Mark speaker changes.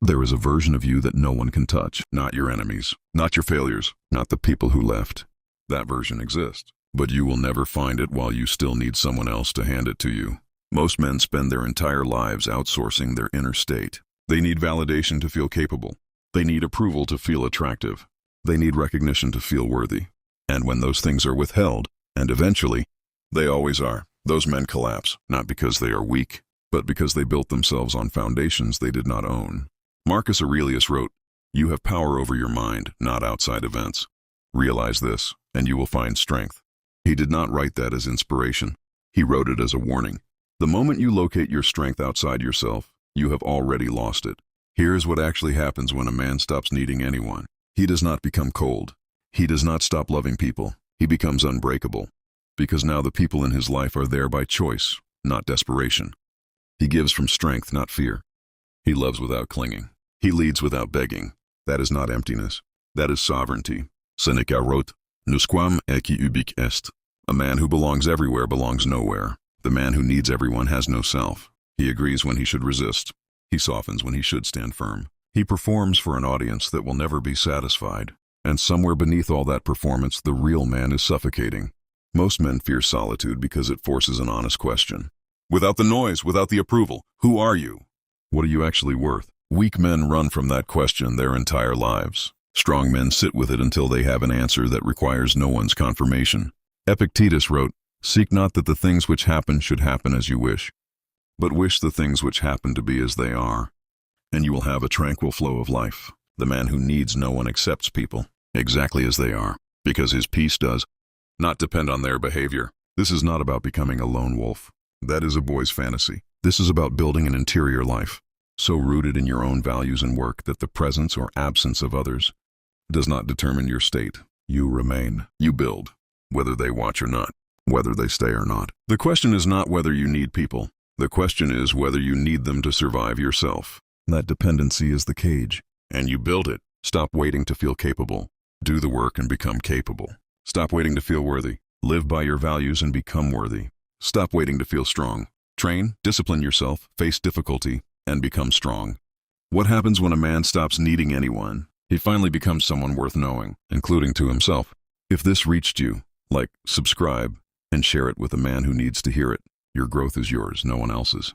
Speaker 1: There is a version of you that no one can touch, not your enemies, not your failures, not the people who left. That version exists, but you will never find it while you still need someone else to hand it to you. Most men spend their entire lives outsourcing their inner state. They need validation to feel capable. They need approval to feel attractive. They need recognition to feel worthy. And when those things are withheld, and eventually, they always are, those men collapse, not because they are weak, but because they built themselves on foundations they did not own. Marcus Aurelius wrote, "You have power over your mind, not outside events. Realize this, and you will find strength." He did not write that as inspiration. He wrote it as a warning. The moment you locate your strength outside yourself, you have already lost it. Here is what actually happens when a man stops needing anyone. He does not become cold. He does not stop loving people. He becomes unbreakable. Because now the people in his life are there by choice, not desperation. He gives from strength, not fear. He loves without clinging. He leads without begging. That is not emptiness. That is sovereignty. Seneca wrote, "Nusquam ecce ubique est." A man who belongs everywhere belongs nowhere. The man who needs everyone has no self. He agrees when he should resist. He softens when he should stand firm. He performs for an audience that will never be satisfied. And somewhere beneath all that performance, the real man is suffocating. Most men fear solitude because it forces an honest question. Without the noise, without the approval, who are you? What are you actually worth? Weak men run from that question their entire lives. Strong men sit with it until they have an answer that requires no one's confirmation. Epictetus wrote, "Seek not that the things which happen should happen as you wish, but wish the things which happen to be as they are, and you will have a tranquil flow of life." The man who needs no one accepts people exactly as they are, because his peace does not depend on their behavior. This is not about becoming a lone wolf. That is a boy's fantasy. This is about building an interior life, so rooted in your own values and work that the presence or absence of others does not determine your state. You remain. You build, whether they watch or not, whether they stay or not. The question is not whether you need people. The question is whether you need them to survive yourself. That dependency is the cage. And you build it. Stop waiting to feel capable. Do the work and become capable. Stop waiting to feel worthy. Live by your values and become worthy. Stop waiting to feel strong. Train, discipline yourself, face difficulty, and become strong. What happens when a man stops needing anyone? He finally becomes someone worth knowing, including to himself. If this reached you, like, subscribe, and share it with a man who needs to hear it. Your growth is yours, no one else's.